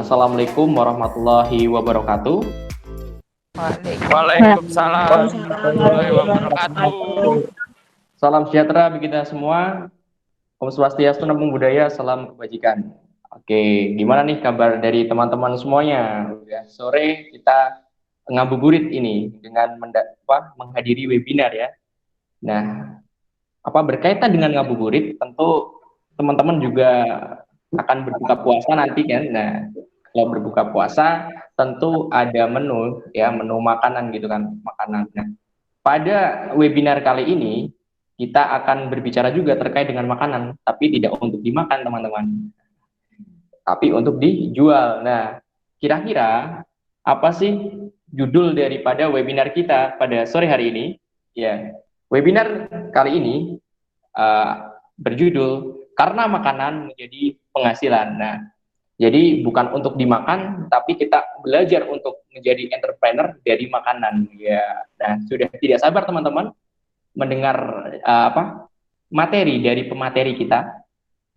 Assalamualaikum warahmatullahi wabarakatuh. Waalaikumsalam warahmatullahi wabarakatuh. Salam sejahtera bagi kita semua. Om Swastiastu, Namo Buddhaya, salam kebajikan. Oke, gimana nih kabar dari teman-teman semuanya? Udah sore kita ngabuburit ini dengan menghadiri webinar ya. Nah, berkaitan dengan ngabuburit, tentu teman-teman juga akan berbuka puasa nanti kan. Nah, kalau berbuka puasa tentu ada menu ya, menu makanan gitu kan, makanan. Nah, pada webinar kali ini kita akan berbicara juga terkait dengan makanan, tapi tidak untuk dimakan teman-teman, tapi untuk dijual. Nah, kira-kira apa sih judul daripada webinar kita pada sore hari ini? Ya, webinar kali ini berjudul Karena Makanan Menjadi Penghasilan. Nah, jadi bukan untuk dimakan, tapi kita belajar untuk menjadi entrepreneur dari makanan. Ya, nah sudah tidak sabar teman-teman mendengar materi dari pemateri kita.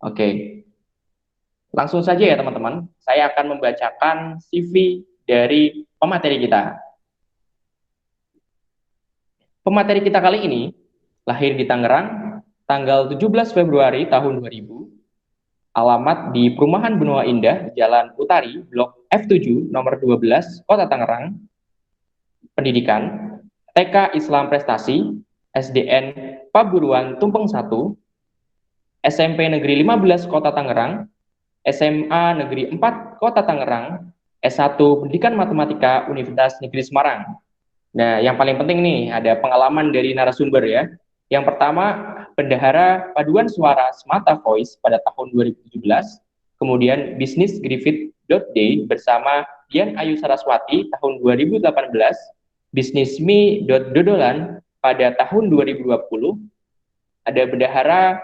Oke, langsung saja ya teman-teman. Saya akan membacakan CV dari pemateri kita. Pemateri kita kali ini lahir di Tangerang, tanggal 17 Februari tahun 2000. Alamat di Perumahan Benua Indah, Jalan Utari, Blok F7, nomor 12, Kota Tangerang. Pendidikan, TK Islam Prestasi, SDN Paburuan Tumpeng 1, SMP Negeri 15 Kota Tangerang, SMA Negeri 4 Kota Tangerang, S1 Pendidikan Matematika Universitas Negeri Semarang. Nah, yang paling penting nih ada pengalaman dari narasumber ya. Yang pertama, Bendahara Paduan Suara Smata Voice pada tahun 2017, kemudian bisnis Griffith.day bersama Dian Ayu Saraswati tahun 2018, bisnis Me.dodolan pada tahun 2020, ada Bendahara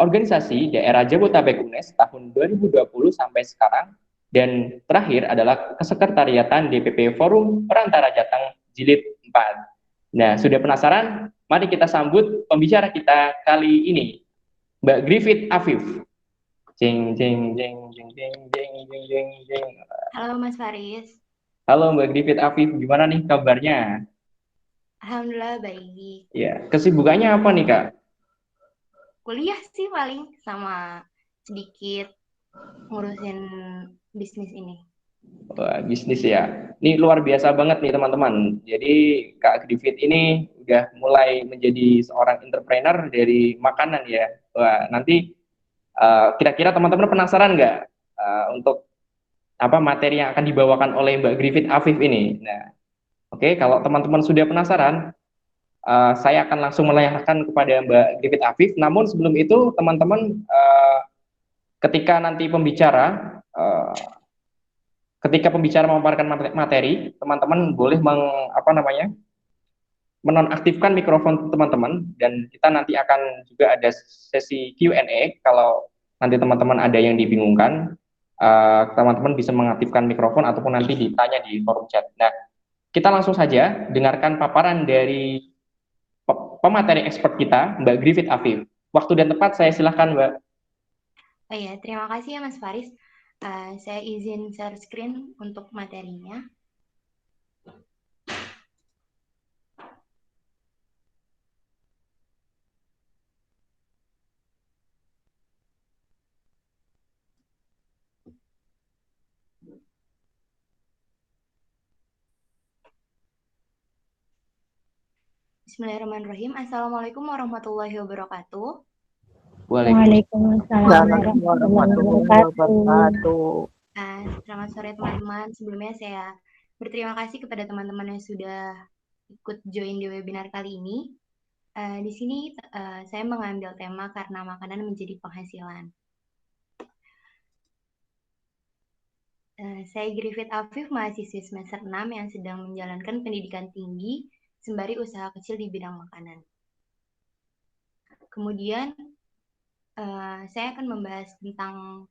Organisasi Daerah Jabotabek UNES tahun 2020 sampai sekarang, dan terakhir adalah Kesekretariatan DPP Forum Perantara Jateng Jilid 4. Nah, sudah penasaran? Mari kita sambut pembicara kita kali ini, Mbak Griffith Afif. Jeng jeng jeng jeng jeng jeng jeng jeng jeng. Halo Mas Faris. Halo Mbak Griffith Afif, gimana nih kabarnya? Alhamdulillah baik. Ya, kesibukannya apa nih Kak? Kuliah sih paling sama sedikit ngurusin bisnis ini. Wah, bisnis ya. Ini luar biasa banget nih teman-teman. Jadi Kak Griffith ini udah mulai menjadi seorang entrepreneur dari makanan ya. Wah, nanti kira-kira teman-teman penasaran nggak untuk apa materi yang akan dibawakan oleh Mbak Griffith Afif ini? Nah, oke, kalau teman-teman sudah penasaran, saya akan langsung melayangkan kepada Mbak Griffith Afif. Namun sebelum itu, teman-teman, ketika nanti ketika pembicara memaparkan materi, teman-teman boleh menonaktifkan mikrofon teman-teman, dan kita nanti akan juga ada sesi Q&A. Kalau nanti teman-teman ada yang dibingungkan, teman-teman bisa mengaktifkan mikrofon ataupun nanti ditanya di forum chat. Nah, kita langsung saja dengarkan paparan dari pemateri expert kita, Mbak Griffith Afif. Waktu dan tempat saya silahkan, Mbak. Oh ya, terima kasih ya Mas Faris. Saya izin share screen untuk materinya. Bismillahirrahmanirrahim. Assalamualaikum warahmatullahi wabarakatuh. Waalaikumsalam warahmatullahi wabarakatuh. Selamat sore teman-teman. Sebelumnya saya berterima kasih kepada teman-teman yang sudah ikut join di webinar kali ini. Di sini saya mengambil tema karena makanan menjadi penghasilan. Saya Griffith Afif, mahasiswi semester 6 yang sedang menjalankan pendidikan tinggi sembari usaha kecil di bidang makanan. Kemudian saya akan membahas tentang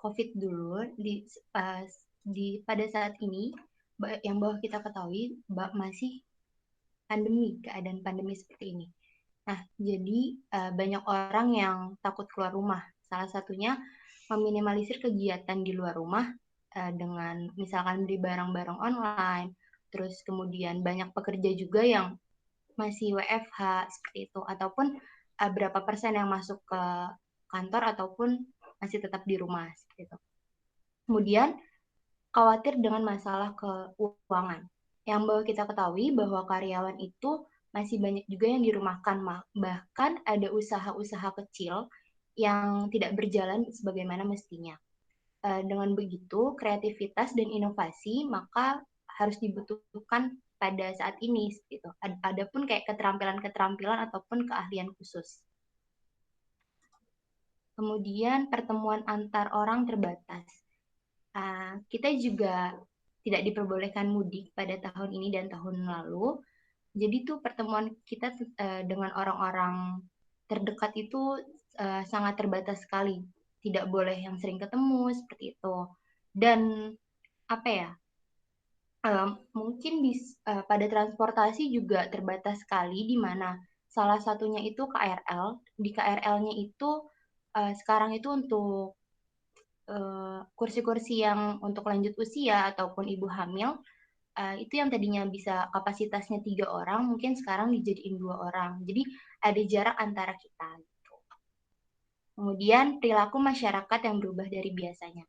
COVID dulu. Pada saat ini yang bahwa kita ketahui masih keadaan pandemi seperti ini. Nah, jadi banyak orang yang takut keluar rumah. Salah satunya meminimalisir kegiatan di luar rumah dengan misalkan beli barang-barang online, terus kemudian banyak pekerja juga yang masih WFH seperti itu, ataupun berapa persen yang masuk ke kantor ataupun masih tetap di rumah seperti itu. Kemudian khawatir dengan masalah keuangan. Yang bahwa kita ketahui bahwa karyawan itu masih banyak juga yang dirumahkan, bahkan ada usaha-usaha kecil yang tidak berjalan sebagaimana mestinya. Dengan begitu, kreativitas dan inovasi maka harus dibutuhkan pada saat ini. Gitu. Adapun kayak keterampilan-keterampilan ataupun keahlian khusus. Kemudian pertemuan antar orang terbatas. Kita juga tidak diperbolehkan mudik pada tahun ini dan tahun lalu. Jadi tuh pertemuan kita dengan orang-orang terdekat itu sangat terbatas sekali. Tidak boleh yang sering ketemu seperti itu. Dan apa ya? Mungkin pada transportasi juga terbatas sekali, di mana salah satunya itu KRL. Di KRL-nya itu sekarang itu untuk kursi-kursi yang untuk lanjut usia ataupun ibu hamil, itu yang tadinya bisa kapasitasnya 3 orang, mungkin sekarang dijadiin 2 orang. Jadi ada jarak antara kita. Gitu. Kemudian perilaku masyarakat yang berubah dari biasanya.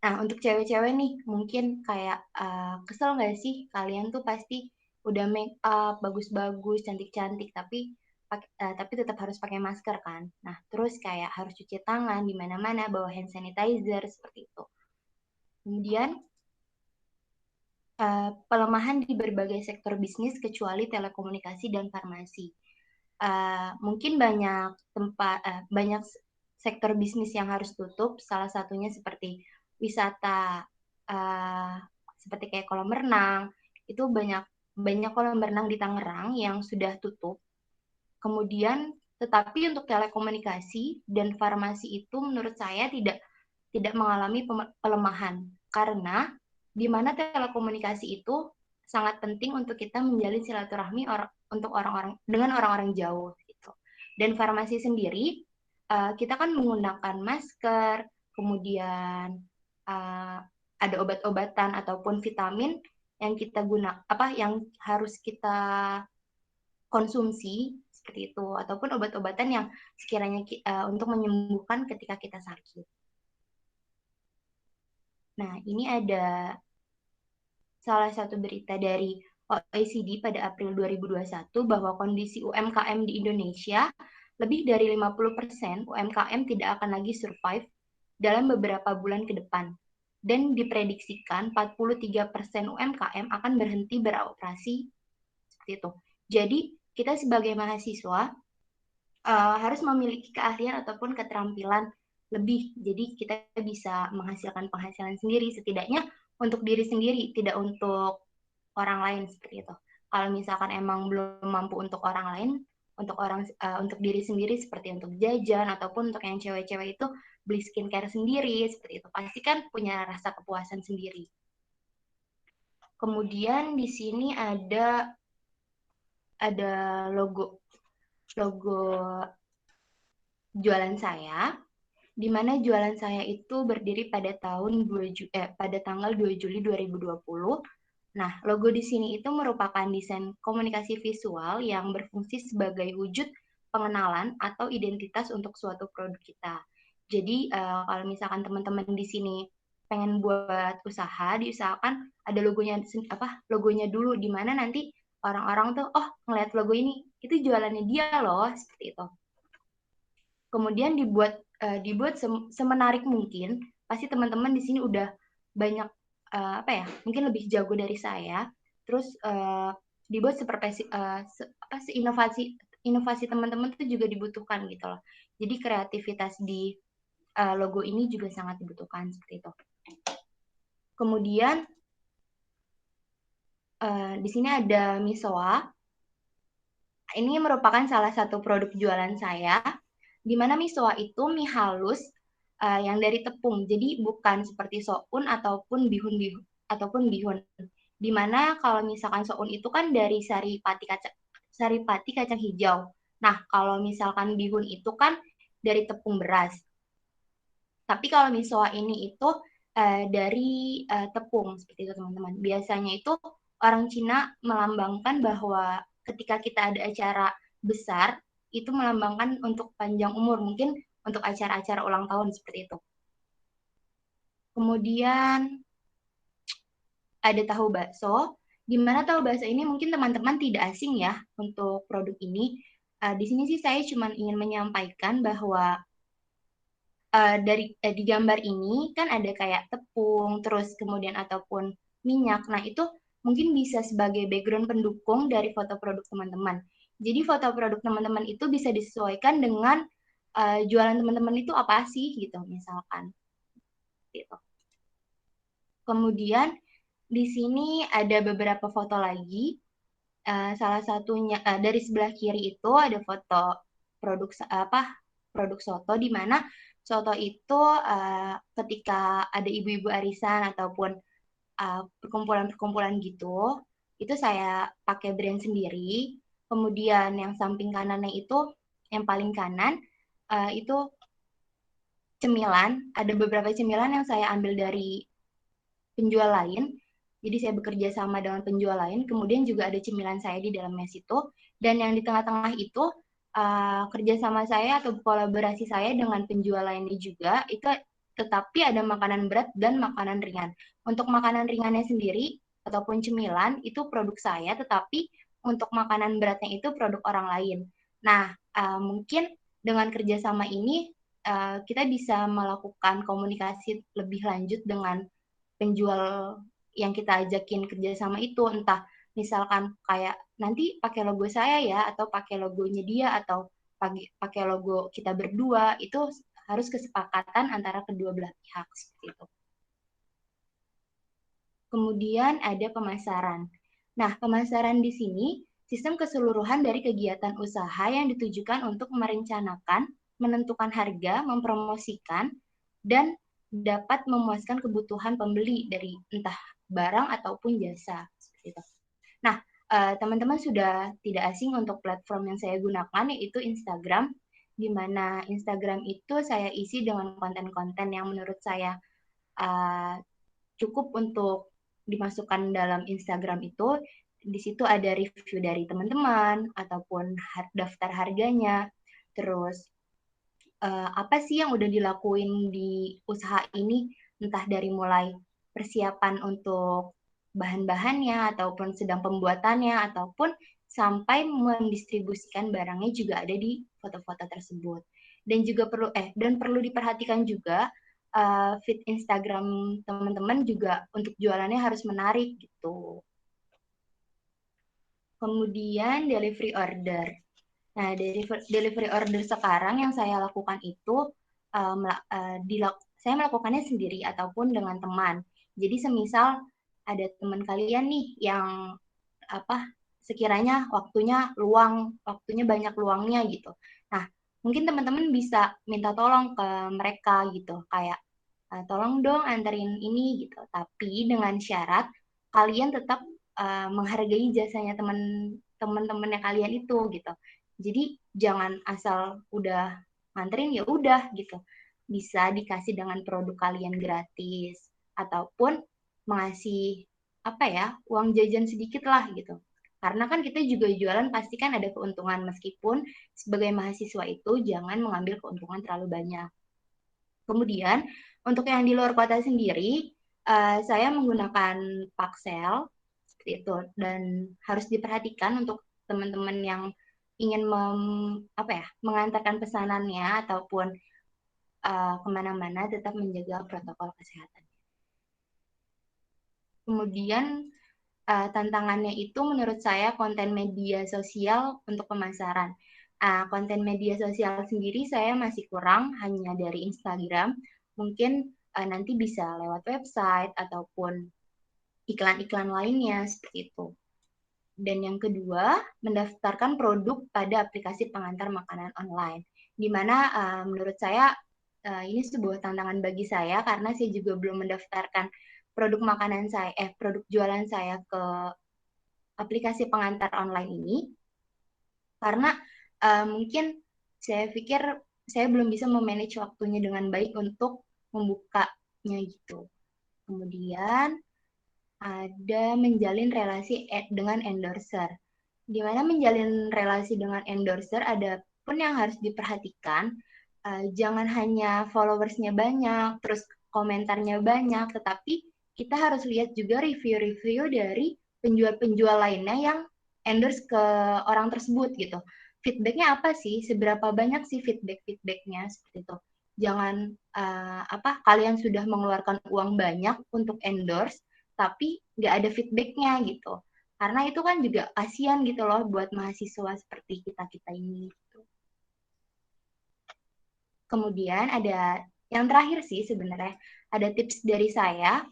Nah, untuk cewek-cewek nih, mungkin kayak kesel nggak sih? Kalian tuh pasti udah make up, bagus-bagus, cantik-cantik, tapi tetap harus pakai masker kan? Nah, terus kayak harus cuci tangan di mana-mana, bawa hand sanitizer, seperti itu. Kemudian, pelemahan di berbagai sektor bisnis kecuali telekomunikasi dan farmasi. Mungkin banyak sektor bisnis yang harus tutup, salah satunya seperti wisata, seperti kayak kolam renang, itu banyak kolam renang di Tangerang yang sudah tutup. Kemudian, tetapi untuk telekomunikasi dan farmasi itu menurut saya tidak mengalami pelemahan, karena di mana telekomunikasi itu sangat penting untuk kita menjalin silaturahmi untuk dengan orang-orang jauh gitu. Dan farmasi sendiri kita kan menggunakan masker, kemudian ada obat-obatan ataupun vitamin yang harus kita konsumsi seperti itu, ataupun obat-obatan yang sekiranya untuk menyembuhkan ketika kita sakit. Nah, ini ada salah satu berita dari OECD pada April 2021 bahwa kondisi UMKM di Indonesia, lebih dari 50% UMKM tidak akan lagi survive dalam beberapa bulan ke depan. Dan diprediksikan 43% UMKM akan berhenti beroperasi seperti itu. Jadi, kita sebagai mahasiswa harus memiliki keahlian ataupun keterampilan lebih. Jadi kita bisa menghasilkan penghasilan sendiri, setidaknya untuk diri sendiri, tidak untuk orang lain seperti itu. Kalau misalkan emang belum mampu untuk orang lain, untuk diri sendiri seperti untuk jajan ataupun untuk yang cewek-cewek itu beli skincare sendiri seperti itu, pasti kan punya rasa kepuasan sendiri. Kemudian di sini ada logo jualan saya, di mana jualan saya itu berdiri pada tanggal 2 Juli 2020. Nah, logo di sini itu merupakan desain komunikasi visual yang berfungsi sebagai wujud pengenalan atau identitas untuk suatu produk kita. Jadi, kalau misalkan teman-teman di sini pengen buat usaha, diusahakan ada logonya dulu, di mana nanti orang-orang tuh, oh, ngeliat logo ini, itu jualannya dia loh, seperti itu. Kemudian dibuat semenarik mungkin. Pasti teman-teman di sini udah banyak mungkin lebih jago dari saya. Terus dibuat inovasi teman-teman itu juga dibutuhkan gitu loh. Jadi kreativitas di logo ini juga sangat dibutuhkan seperti itu. Kemudian di sini ada misoa. Ini merupakan salah satu produk jualan saya, di mana misoa itu mie halus yang dari tepung. Jadi bukan seperti soun ataupun bihun. Di mana kalau misalkan soun itu kan dari saripati kacang hijau. Nah, kalau misalkan bihun itu kan dari tepung beras. Tapi kalau misoa ini itu dari tepung seperti itu teman-teman. Biasanya itu orang Cina melambangkan bahwa ketika kita ada acara besar itu melambangkan untuk panjang umur, mungkin untuk acara-acara ulang tahun seperti itu. Kemudian ada tahu bakso, di mana tahu bakso ini mungkin teman-teman tidak asing ya untuk produk ini. Di sini sih saya cuma ingin menyampaikan bahwa di gambar ini kan ada kayak tepung, terus kemudian ataupun minyak. Nah, itu mungkin bisa sebagai background pendukung dari foto produk teman-teman. Jadi foto produk teman-teman itu bisa disesuaikan dengan jualan teman-teman itu apa sih gitu, misalkan. Gitu. Kemudian di sini ada beberapa foto lagi. Salah satunya dari sebelah kiri itu ada foto produk produk soto, di mana soto itu ketika ada ibu-ibu arisan ataupun perkumpulan-perkumpulan gitu, itu saya pakai brand sendiri. Kemudian yang samping kanannya itu, yang paling kanan itu cemilan. Ada beberapa cemilan yang saya ambil dari penjual lain. Jadi saya bekerja sama dengan penjual lain. Kemudian juga ada cemilan saya di dalam mes itu. Dan yang di tengah-tengah itu kerjasama saya atau kolaborasi saya dengan penjual lainnya juga. Itu tetapi ada makanan berat dan makanan ringan. Untuk makanan ringannya sendiri ataupun cemilan itu produk saya, tetapi untuk makanan beratnya itu produk orang lain. Nah, mungkin dengan kerjasama ini kita bisa melakukan komunikasi lebih lanjut dengan penjual yang kita ajakin kerjasama itu, entah misalkan kayak nanti pakai logo saya ya, atau pakai logonya dia, atau pakai logo kita berdua, itu harus kesepakatan antara kedua belah pihak seperti itu. Kemudian ada pemasaran. Nah, pemasaran di sini sistem keseluruhan dari kegiatan usaha yang ditujukan untuk merencanakan, menentukan harga, mempromosikan, dan dapat memuaskan kebutuhan pembeli dari entah barang ataupun jasa. Seperti itu. Nah, teman-teman sudah tidak asing untuk platform yang saya gunakan, yaitu Instagram, di mana Instagram itu saya isi dengan konten-konten yang menurut saya cukup untuk dimasukkan dalam Instagram itu. Di situ ada review dari teman-teman, ataupun daftar harganya, terus apa sih yang udah dilakuin di usaha ini, entah dari mulai persiapan untuk bahan-bahannya, ataupun sedang pembuatannya, ataupun sampai mendistribusikan barangnya juga ada di foto-foto tersebut. Dan juga perlu diperhatikan juga feed Instagram teman-teman juga untuk jualannya harus menarik gitu. Kemudian delivery order. Nah, delivery order sekarang yang saya lakukan itu saya melakukannya sendiri ataupun dengan teman. Jadi semisal ada teman kalian nih yang sekiranya waktunya banyak luangnya gitu. Nah, mungkin teman-teman bisa minta tolong ke mereka gitu, kayak tolong dong anterin ini gitu. Tapi dengan syarat kalian tetap menghargai jasanya teman-temannya kalian itu gitu. Jadi jangan asal udah nganterin ya udah gitu. Bisa dikasih dengan produk kalian gratis ataupun mengasih uang jajan sedikit lah gitu. Karena kan kita juga jualan pasti kan ada keuntungan, meskipun sebagai mahasiswa itu jangan mengambil keuntungan terlalu banyak. Kemudian untuk yang di luar kota sendiri, saya menggunakan Paxel seperti itu, dan harus diperhatikan untuk teman-teman yang ingin mengantarkan pesanannya ataupun kemana-mana tetap menjaga protokol kesehatan. Kemudian tantangannya itu menurut saya konten media sosial untuk pemasaran. Konten media sosial sendiri saya masih kurang, hanya dari Instagram. Mungkin nanti bisa lewat website ataupun iklan-iklan lainnya seperti itu. Dan yang kedua, mendaftarkan produk pada aplikasi pengantar makanan online. Di mana menurut saya ini sebuah tantangan bagi saya, karena saya juga belum mendaftarkan produk produk jualan saya ke aplikasi pengantar online ini, karena mungkin saya pikir saya belum bisa memanage waktunya dengan baik untuk membukanya gitu. Kemudian ada menjalin relasi dengan endorser. Di mana menjalin relasi dengan endorser ada pun yang harus diperhatikan. Jangan hanya followersnya banyak, terus komentarnya banyak, tetapi kita harus lihat juga review-review dari penjual-penjual lainnya yang endorse ke orang tersebut gitu. Feedbacknya apa sih? Seberapa banyak sih feedbacknya seperti itu? Jangan kalian sudah mengeluarkan uang banyak untuk endorse, tapi nggak ada feedbacknya gitu. Karena itu kan juga kasihan gitu loh buat mahasiswa seperti kita-kita ini. Gitu. Kemudian ada yang terakhir sih sebenarnya, ada tips dari saya,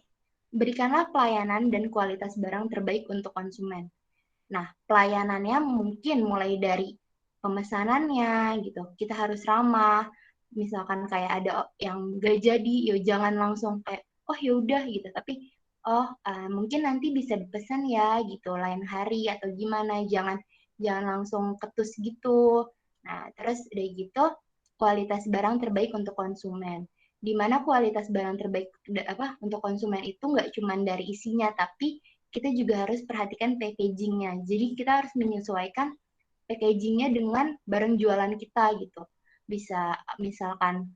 berikanlah pelayanan dan kualitas barang terbaik untuk konsumen. Nah, pelayanannya mungkin mulai dari pemesanannya gitu, kita harus ramah. Misalkan kayak ada yang gak jadi, ya jangan langsung kayak, oh yaudah gitu, tapi mungkin nanti bisa dipesan ya gitu, lain hari atau gimana, jangan langsung ketus gitu. Nah, terus udah gitu, kualitas barang terbaik untuk konsumen. Di mana kualitas barang terbaik untuk konsumen itu nggak cuma dari isinya, tapi kita juga harus perhatikan packagingnya. Jadi kita harus menyesuaikan packagingnya dengan barang jualan kita gitu. Bisa misalkan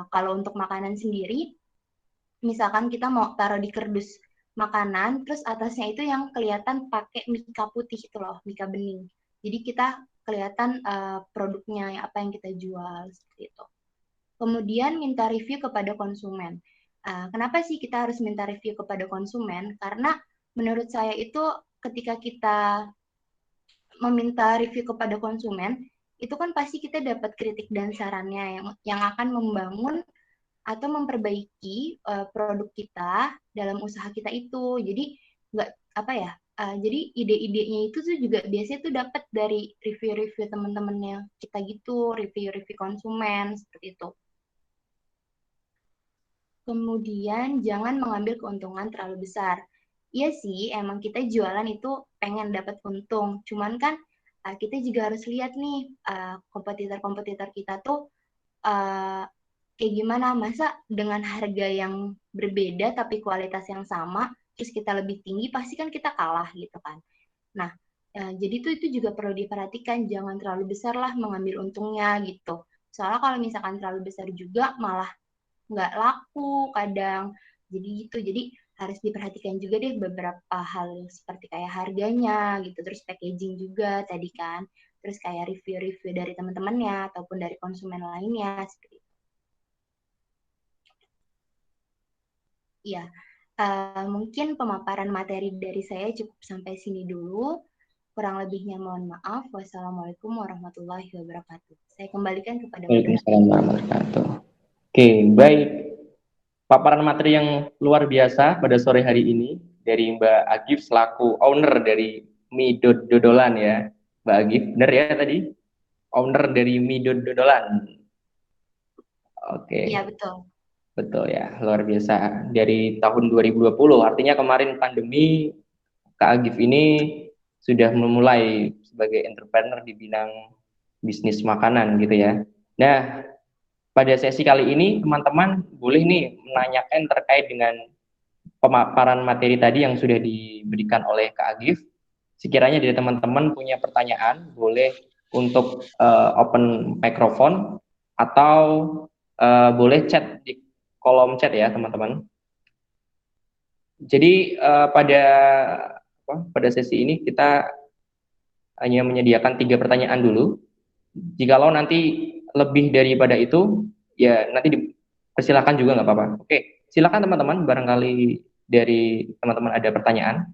kalau untuk makanan sendiri, misalkan kita mau taruh di kardus makanan, terus atasnya itu yang kelihatan pakai mika putih itu loh, mika bening. Jadi kita kelihatan produknya apa yang kita jual seperti itu. Kemudian minta review kepada konsumen. Kenapa sih kita harus minta review kepada konsumen? Karena menurut saya itu ketika kita meminta review kepada konsumen, itu kan pasti kita dapat kritik dan sarannya yang akan membangun atau memperbaiki produk kita dalam usaha kita itu. Jadi nggak apa ya? Jadi ide-idenya itu tuh juga biasanya tuh dapat dari review-review teman-temannya kita gitu, review-review konsumen seperti itu. Kemudian jangan mengambil keuntungan terlalu besar. Iya sih, emang kita jualan itu pengen dapat untung. Cuman kan kita juga harus lihat nih kompetitor-kompetitor kita tuh kayak gimana. Masa dengan harga yang berbeda tapi kualitas yang sama, terus kita lebih tinggi, pasti kan kita kalah gitu kan. Nah, jadi tuh itu juga perlu diperhatikan, jangan terlalu besar lah mengambil untungnya gitu. Soalnya kalau misalkan terlalu besar juga malah nggak laku kadang. Jadi gitu, jadi harus diperhatikan juga deh beberapa hal seperti kayak harganya gitu, terus packaging juga tadi kan, terus kayak review-review dari teman-temannya ataupun dari konsumen lainnya seperti itu. Iya, mungkin pemaparan materi dari saya cukup sampai sini dulu. Kurang lebihnya mohon maaf. Wassalamualaikum warahmatullahi wabarakatuh. Saya kembalikan kepada moderator. Waalaikumsalam warahmatullahi wabarakatuh. Oke, baik. Paparan materi yang luar biasa pada sore hari ini dari Mbak Agif selaku owner dari mie dodolan ya. Mbak Agif, benar ya tadi? Owner dari mie dodolan. Oke. Iya, betul. Betul ya, luar biasa. Dari tahun 2020, artinya kemarin pandemi, Kak Agif ini sudah memulai sebagai entrepreneur di bidang bisnis makanan gitu ya. Nah, pada sesi kali ini teman-teman boleh nih menanyakan terkait dengan pemaparan materi tadi yang sudah diberikan oleh Kak Agif. Sekiranya dari teman-teman punya pertanyaan, boleh untuk open microphone atau boleh chat di kolom chat ya teman-teman. Jadi pada sesi ini kita hanya menyediakan 3 pertanyaan dulu. Jikalau nanti lebih daripada itu, ya nanti dipersilakan juga nggak apa-apa. Oke, silakan teman-teman. Barangkali dari teman-teman ada pertanyaan.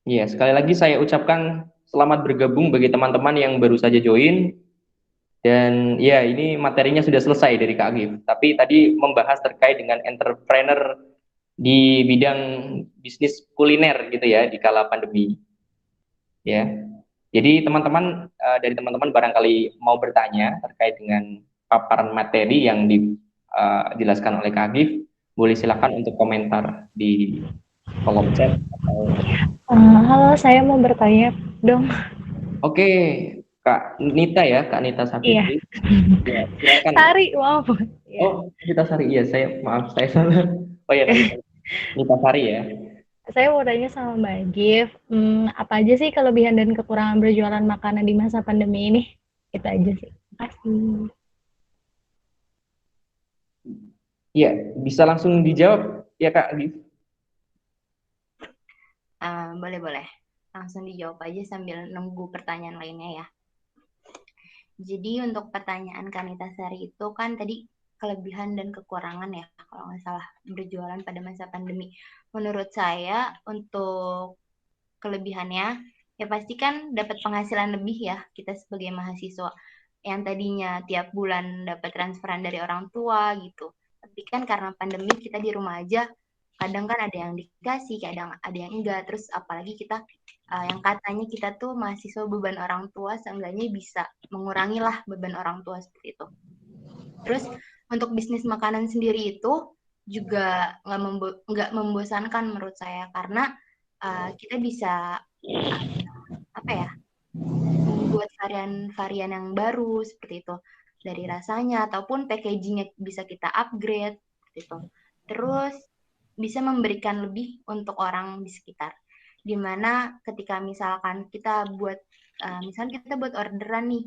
Ya, sekali lagi saya ucapkan selamat bergabung bagi teman-teman yang baru saja join. Dan ya, ini materinya sudah selesai dari Kak Agif. Tapi tadi membahas terkait dengan entrepreneur di bidang bisnis kuliner gitu ya di kala pandemi. Ya. Jadi teman-teman dari teman-teman barangkali mau bertanya terkait dengan paparan materi yang dijelaskan oleh Kak Agif, boleh silakan untuk komentar di kolom chat atau Halo, saya mau bertanya dong. Oke, Kak Nita ya, Kak Nita Iya, Sapitri. Ya, silakan. Sari, maaf. Ya. Oh, Nita Sari. Iya, maaf, saya salah. Oh ya, Kak Nita. Nita Sari ya. Saya mau tanya sama Mbak Gif, apa aja sih kelebihan dan kekurangan berjualan makanan di masa pandemi ini? Itu aja sih. Terima kasih. Iya, bisa langsung dijawab ya Kak Agif. Boleh. Langsung dijawab aja sambil nunggu pertanyaan lainnya ya. Jadi untuk pertanyaan Kanita Sari itu kan tadi kelebihan dan kekurangan ya, kalau nggak salah, berjualan pada masa pandemi. Menurut saya untuk kelebihannya, ya pasti kan dapat penghasilan lebih ya kita sebagai mahasiswa. Yang tadinya tiap bulan dapat transferan dari orang tua gitu. Tapi kan karena pandemi kita di rumah aja, kadang kan ada yang dikasih, kadang ada yang enggak. Terus apalagi kita yang katanya kita tuh mahasiswa beban orang tua, seenggaknya bisa mengurangi lah beban orang tua seperti itu. Terus untuk bisnis makanan sendiri itu juga nggak membosankan menurut saya, karena kita bisa membuat varian yang baru seperti itu, dari rasanya ataupun packagingnya bisa kita upgrade seperti itu. Terus bisa memberikan lebih untuk orang di sekitar, dimana ketika misalkan kita buat misalnya kita buat orderan nih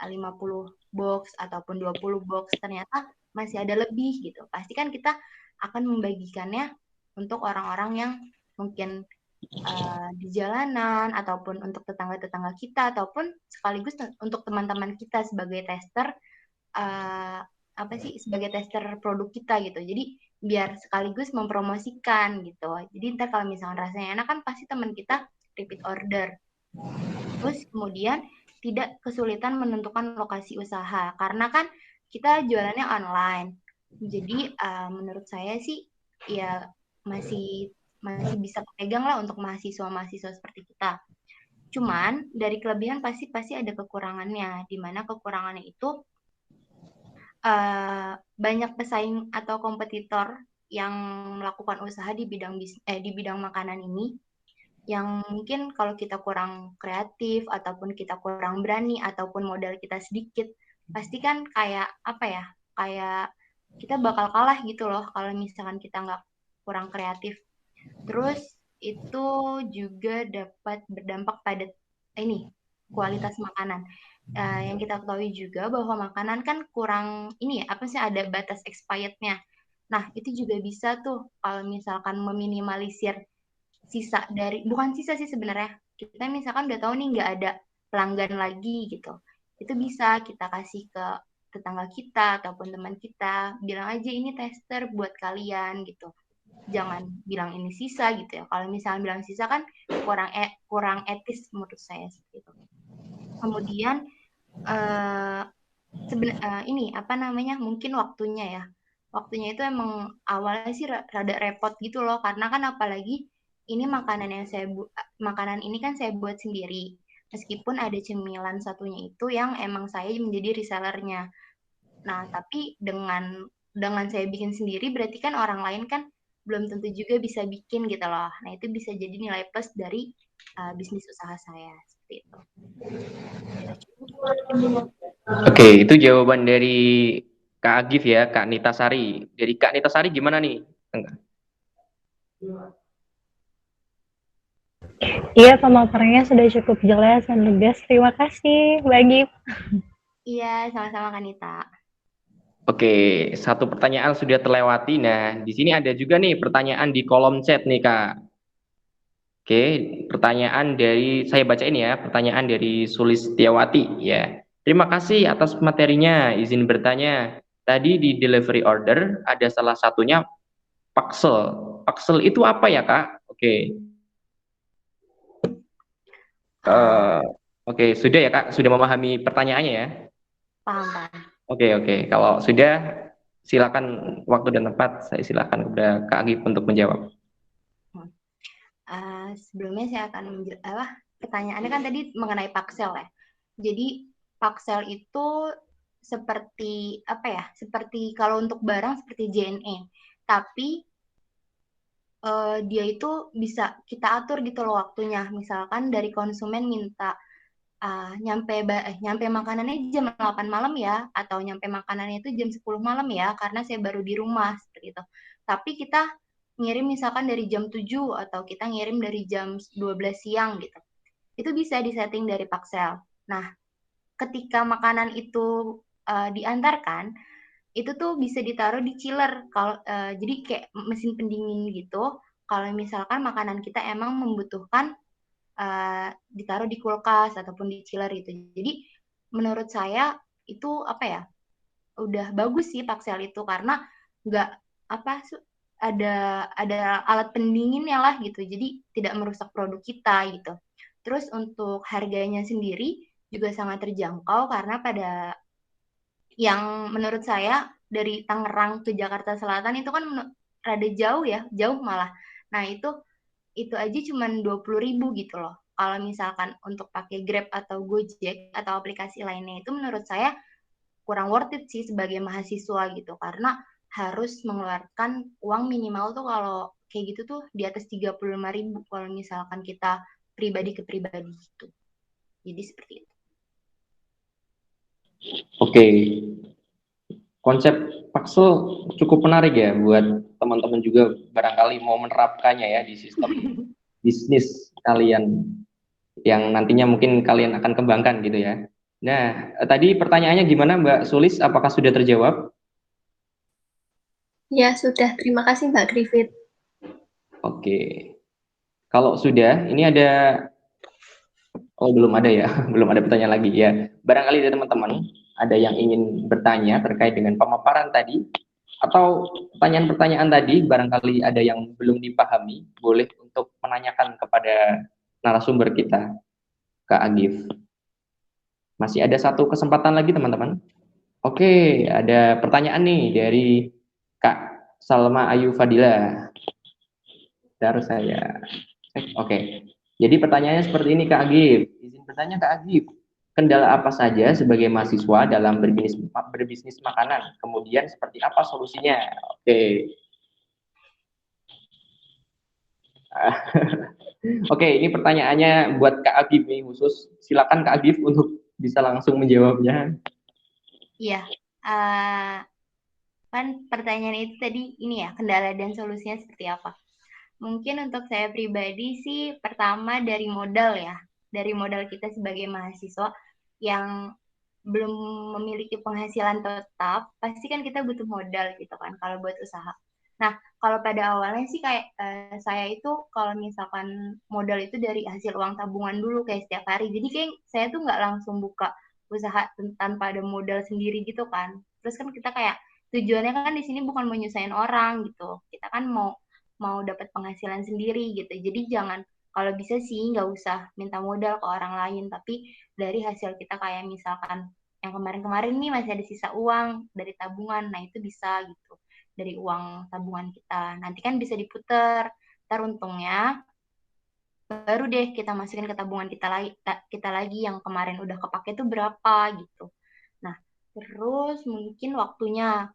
50 box ataupun 20 box, ternyata masih ada lebih gitu, pasti kan kita akan membagikannya untuk orang-orang yang mungkin di jalanan ataupun untuk tetangga-tetangga kita ataupun sekaligus untuk teman-teman kita sebagai tester sebagai tester produk kita gitu. Jadi biar sekaligus mempromosikan gitu. Jadi ntar kalau misalnya rasanya enak kan pasti teman kita repeat order. Terus kemudian tidak kesulitan menentukan lokasi usaha karena kan kita jualannya online. Jadi menurut saya sih ya masih bisa pegang lah untuk mahasiswa-mahasiswa seperti kita. Cuman dari kelebihan pasti ada kekurangannya, di mana kekurangannya itu banyak pesaing atau kompetitor yang melakukan usaha di bidang makanan ini, yang mungkin kalau kita kurang kreatif ataupun kita kurang berani ataupun modal kita sedikit, pasti kan kayak kayak kita bakal kalah gitu loh kalau misalkan kita nggak kurang kreatif. Terus itu juga dapat berdampak pada kualitas makanan. Yang kita ketahui juga bahwa makanan kan kurang ada batas expirednya. Nah, itu juga bisa tuh kalau misalkan meminimalisir bukan sisa sih sebenarnya. Kita misalkan udah tahu nih nggak ada pelanggan lagi gitu. Itu bisa kita kasih ke tetangga kita ataupun teman kita, bilang aja ini tester buat kalian gitu. Jangan bilang ini sisa gitu ya. Kalau misalnya bilang sisa kan kurang etis menurut saya seperti itu. Kemudian mungkin waktunya ya. Waktunya itu emang awalnya sih rada repot gitu loh, karena kan apalagi ini makanan ini kan saya buat sendiri. Meskipun ada cemilan satunya itu yang emang saya menjadi resellernya. Nah, tapi dengan saya bikin sendiri berarti kan orang lain kan belum tentu juga bisa bikin gitu loh. Nah, itu bisa jadi nilai plus dari bisnis usaha saya seperti itu. Oke, itu jawaban dari Kak Agif ya, Kak Nita Sari. Dari Kak Nita Sari gimana nih? Iya, pemaparannya sudah cukup jelas dan lugas. Terima kasih, Mbak Gif. Iya, sama-sama Kanita. Oke, satu pertanyaan sudah terlewati. Nah, di sini ada juga nih pertanyaan di kolom chat nih, Kak. Oke, pertanyaan dari saya baca ini ya, pertanyaan dari Sulistiawati ya. Terima kasih atas materinya. Izin bertanya, tadi di delivery order ada salah satunya Paxel. Paxel itu apa ya, Kak? Oke. Oke, sudah ya, Kak? Sudah memahami pertanyaannya ya? Paham. Oke. Kalau sudah, silakan waktu dan tempat. Saya silakan kepada Kak Agif untuk menjawab. Sebelumnya saya akan pertanyaannya kan tadi mengenai Paxel ya. Jadi Paxel itu seperti apa ya? Seperti kalau untuk barang seperti JNE. Tapi dia itu bisa kita atur gitu loh waktunya. Misalkan dari konsumen minta nyampe makanannya jam 8 malam ya, atau nyampe makanannya itu jam 10 malam ya, karena saya baru di rumah seperti itu. Tapi kita ngirim misalkan dari jam 7 atau kita ngirim dari jam 12 siang gitu. Itu bisa disetting dari Paxel. Nah, ketika makanan itu diantarkan, itu tuh bisa ditaruh di chiller. Kalau jadi kayak mesin pendingin gitu. Kalau misalkan makanan kita emang membutuhkan ditaruh di kulkas ataupun di chiller gitu. Jadi menurut saya itu apa ya? Udah bagus sih Paxel itu karena nggak apa ada alat pendinginnya lah gitu. Jadi tidak merusak produk kita gitu. Terus untuk harganya sendiri juga sangat terjangkau karena pada yang menurut saya dari Tangerang ke Jakarta Selatan itu kan rada jauh ya, jauh malah. Nah, itu aja cuma 20.000 gitu loh. Kalau misalkan untuk pakai Grab atau Gojek atau aplikasi lainnya itu menurut saya kurang worth it sih sebagai mahasiswa gitu. Karena harus mengeluarkan uang minimal tuh kalau kayak gitu tuh di atas 35.000 kalau misalkan kita pribadi ke pribadi gitu. Jadi seperti itu. Oke, konsep Paxel cukup menarik ya buat teman-teman juga barangkali mau menerapkannya ya di sistem bisnis kalian yang nantinya mungkin kalian akan kembangkan gitu ya. Nah, tadi pertanyaannya gimana Mbak Sulis? Apakah sudah terjawab? Ya, sudah. Terima kasih Mbak Griffith. Oke. Kalau sudah, ini ada belum ada ya, belum ada pertanyaan lagi ya. Barangkali dari teman-teman ada yang ingin bertanya terkait dengan pemaparan tadi atau pertanyaan-pertanyaan tadi, barangkali ada yang belum dipahami, boleh untuk menanyakan kepada narasumber kita, Kak Agif. Masih ada satu kesempatan lagi teman-teman. Oke, ada pertanyaan nih dari Kak Salma Ayu Fadila. Harus saya cek. Oke. Jadi pertanyaannya seperti ini Kak Agif. Izin bertanya Kak Agif. Kendala apa saja sebagai mahasiswa dalam berbisnis makanan? Kemudian seperti apa solusinya? Oke. Oke, ini pertanyaannya buat Kak Agif nih khusus. Silakan Kak Agif untuk bisa langsung menjawabnya. Iya. Kan pertanyaan itu tadi ini ya, kendala dan solusinya seperti apa? Mungkin untuk saya pribadi sih pertama dari modal ya. Dari modal kita sebagai mahasiswa yang belum memiliki penghasilan tetap, pasti kan kita butuh modal gitu kan kalau buat usaha. Nah, kalau pada awalnya sih kayak saya itu kalau misalkan modal itu dari hasil uang tabungan dulu kayak setiap hari. Jadi kayak saya tuh nggak langsung buka usaha tanpa ada modal sendiri gitu kan. Terus kan kita kayak tujuannya kan di sini bukan mau nyusahin orang gitu. Kita kan mau mau dapat penghasilan sendiri gitu. Jadi jangan kalau bisa sih nggak usah minta modal ke orang lain, tapi dari hasil kita kayak misalkan yang kemarin-kemarin nih masih ada sisa uang dari tabungan, nah itu bisa gitu dari uang tabungan kita. Nanti kan bisa diputer, ntar untungnya baru deh kita masukin ke tabungan kita lagi yang kemarin udah kepake itu berapa gitu. Nah, terus mungkin waktunya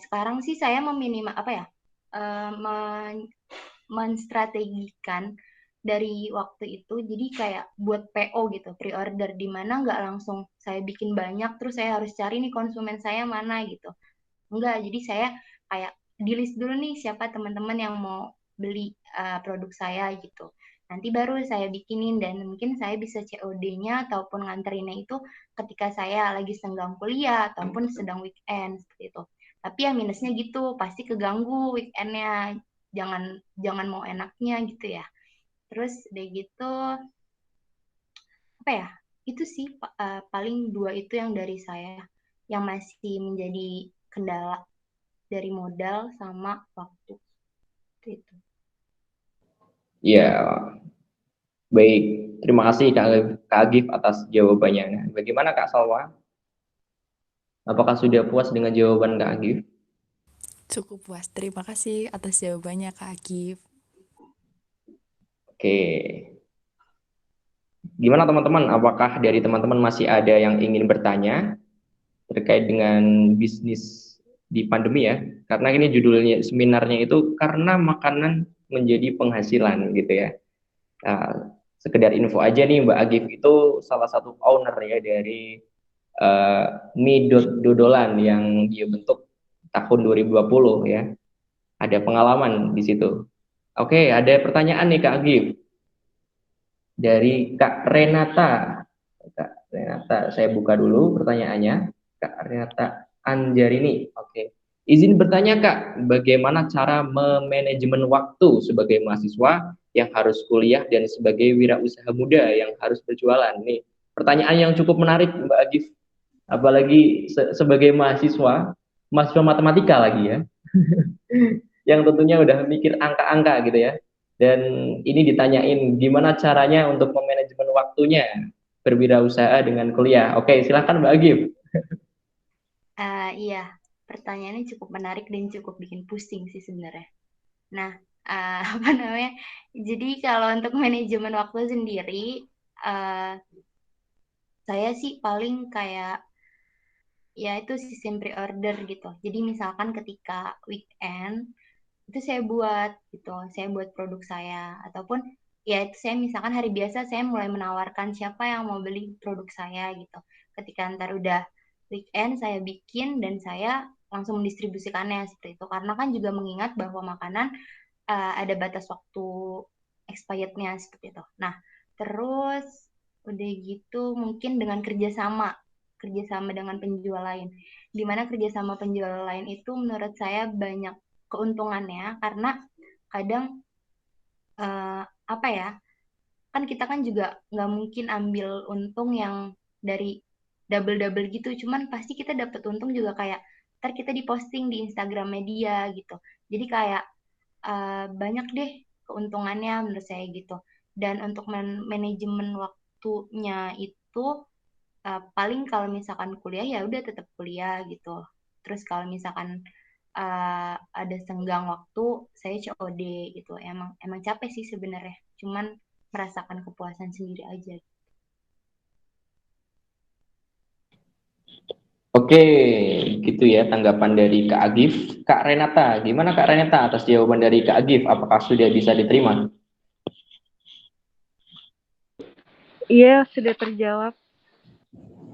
sekarang sih saya apa ya menstrategikan dari waktu itu jadi kayak buat PO gitu pre-order di mana nggak langsung saya bikin banyak terus saya harus cari nih konsumen saya mana gitu enggak jadi saya kayak di list dulu nih siapa teman-teman yang mau beli produk saya gitu nanti baru saya bikinin dan mungkin saya bisa COD-nya ataupun nganterinnya itu ketika saya lagi senggang kuliah ataupun sedang weekend seperti itu tapi ya minusnya gitu pasti keganggu weekendnya jangan jangan mau enaknya gitu ya terus udah gitu apa ya itu sih paling dua itu yang dari saya yang masih menjadi kendala dari modal sama waktu itu. Ya, baik. Terima kasih Kak Agif atas jawabannya. Bagaimana Kak Salwa? Apakah sudah puas dengan jawaban Kak Agif? Cukup puas. Terima kasih atas jawabannya Kak Agif. Oke. Gimana teman-teman? Apakah dari teman-teman masih ada yang ingin bertanya terkait dengan bisnis di pandemi ya. Karena ini judulnya seminarnya itu karena makanan menjadi penghasilan gitu ya. Nah, sekedar info aja nih, Mbak Agif itu salah satu owner ya dari mie dodolan yang dia bentuk tahun 2020 ya. Ada pengalaman di situ. Oke, ada pertanyaan nih Kak Agif dari Kak Renata. Kak Renata, saya buka dulu pertanyaannya. Kak Renata Anjarini. Oke. Izin bertanya Kak, bagaimana cara memanajemen waktu sebagai mahasiswa yang harus kuliah dan sebagai wirausaha muda yang harus berjualan? Nih, pertanyaan yang cukup menarik Mbak Agif. Apalagi sebagai mahasiswa matematika lagi ya, yang tentunya udah mikir angka-angka gitu ya. Dan ini ditanyain gimana caranya untuk memanajemen waktunya berwirausaha dengan kuliah. Oke, silakan Mbak Agif. Iya, pertanyaannya cukup menarik dan cukup bikin pusing sih sebenarnya. Nah, apa namanya? Jadi kalau untuk manajemen waktu sendiri, saya sih paling kayak ya itu sistem pre-order gitu. Jadi misalkan ketika weekend itu saya buat produk saya ataupun ya itu saya misalkan hari biasa saya mulai menawarkan siapa yang mau beli produk saya gitu. Ketika ntar udah weekend saya bikin dan saya langsung mendistribusikannya seperti itu. Karena kan juga mengingat bahwa makanan ada batas waktu expirednya seperti itu. Nah, terus udah gitu mungkin dengan kerjasama dengan penjual lain. Di mana kerjasama penjual lain itu menurut saya banyak keuntungannya karena kadang apa ya, kan kita kan juga nggak mungkin ambil untung yang dari double-double gitu, cuman pasti kita dapat untung juga kayak ntar kita diposting di Instagram media gitu. Jadi kayak banyak deh keuntungannya menurut saya gitu. Dan untuk manajemen waktunya itu paling kalau misalkan kuliah ya udah tetap kuliah gitu. Terus kalau misalkan ada senggang waktu, saya COD gitu. Emang capek sih sebenarnya. Cuman merasakan kepuasan sendiri aja. Oke, gitu ya tanggapan dari Kak Agif. Kak Renata, gimana Kak Renata atas jawaban dari Kak Agif? Apakah sudah bisa diterima? Iya, sudah terjawab.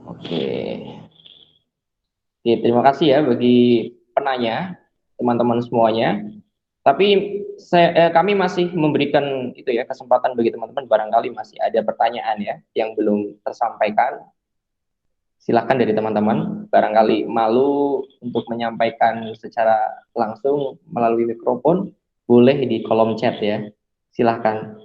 Oke. Oke, terima kasih ya bagi penanya, teman-teman semuanya. Tapi kami masih memberikan itu ya kesempatan bagi teman-teman barangkali masih ada pertanyaan ya yang belum tersampaikan. Silakan dari teman-teman barangkali malu untuk menyampaikan secara langsung melalui mikrofon, boleh di kolom chat ya. Silakan.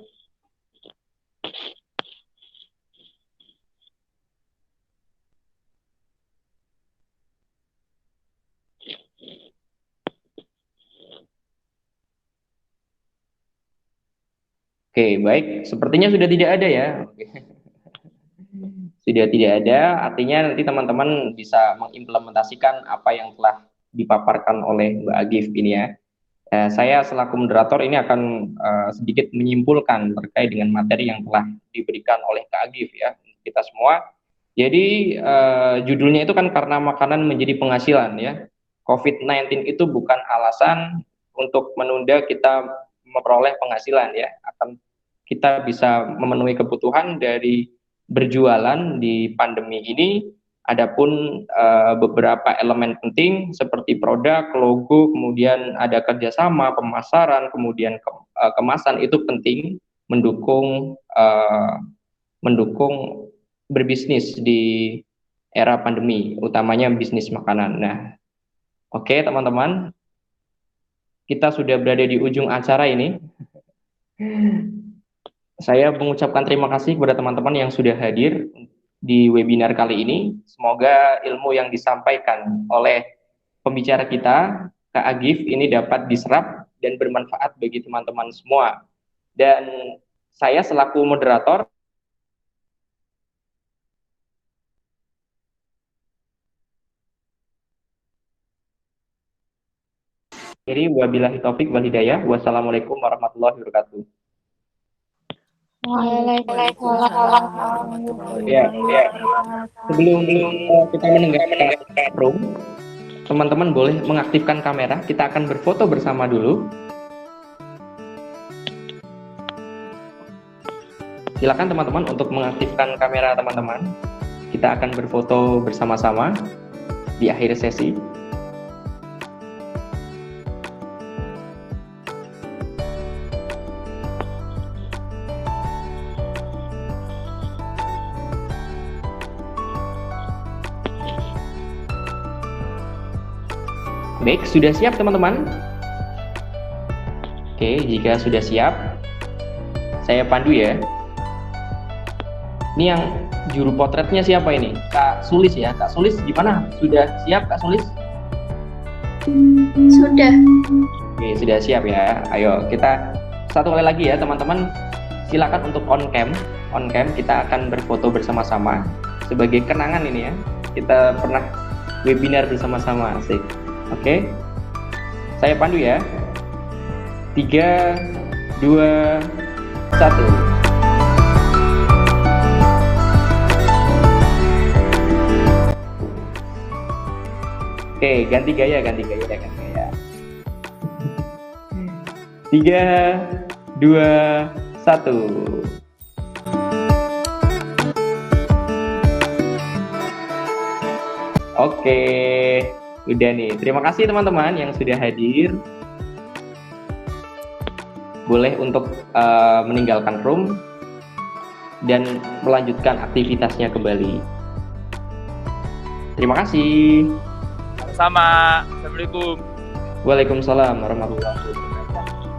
Oke, baik. Sepertinya sudah tidak ada ya. Oke. Sudah tidak ada, artinya nanti teman-teman bisa mengimplementasikan apa yang telah dipaparkan oleh Mbak Agif ini ya. Saya selaku moderator ini akan sedikit menyimpulkan terkait dengan materi yang telah diberikan oleh Kak Agif ya kita semua. Jadi judulnya itu kan karena makanan menjadi penghasilan ya. COVID-19 itu bukan alasan untuk menunda kita memperoleh penghasilan ya. Akan kita bisa memenuhi kebutuhan dari berjualan di pandemi ini. Adapun beberapa elemen penting seperti produk, logo, kemudian ada kerjasama, pemasaran, kemudian kemasan itu penting mendukung berbisnis di era pandemi, utamanya bisnis makanan. Nah, oke teman-teman, kita sudah berada di ujung acara ini. Saya mengucapkan terima kasih kepada teman-teman yang sudah hadir di webinar kali ini. Semoga ilmu yang disampaikan oleh pembicara kita, Kak Agif, ini dapat diserap dan bermanfaat bagi teman-teman semua. Dan saya selaku moderator, wabillahi taufik wal hidayah. Wassalamualaikum warahmatullahi wabarakatuh. Waalaikumsalam Ya, warahmatullahi wabarakatuh. sebelum kita mendengarkan room, teman-teman boleh mengaktifkan kamera. Kita akan berfoto bersama dulu. Silakan teman-teman untuk mengaktifkan kamera teman-teman. Kita akan berfoto bersama-sama di akhir sesi. Baik, sudah siap teman-teman? Oke, jika sudah siap, saya pandu ya. Ini yang juru potretnya siapa ini? Kak Sulis ya. Kak Sulis gimana? Sudah siap Kak Sulis? Sudah. Oke, sudah siap ya. Ayo, kita satu kali lagi ya teman-teman. Silakan untuk on cam. On cam kita akan berfoto bersama-sama. Sebagai kenangan ini ya. Kita pernah webinar bersama-sama. Asik. Oke. Saya pandu ya. 3, 2, 1. Oke, ganti gaya. 3, 2, 1. Oke, udah nih. Terima kasih teman-teman yang sudah hadir. Boleh untuk meninggalkan room dan melanjutkan aktivitasnya kembali. Terima kasih. Sama. Assalamualaikum. Waalaikumsalam warahmatullahi wabarakatuh.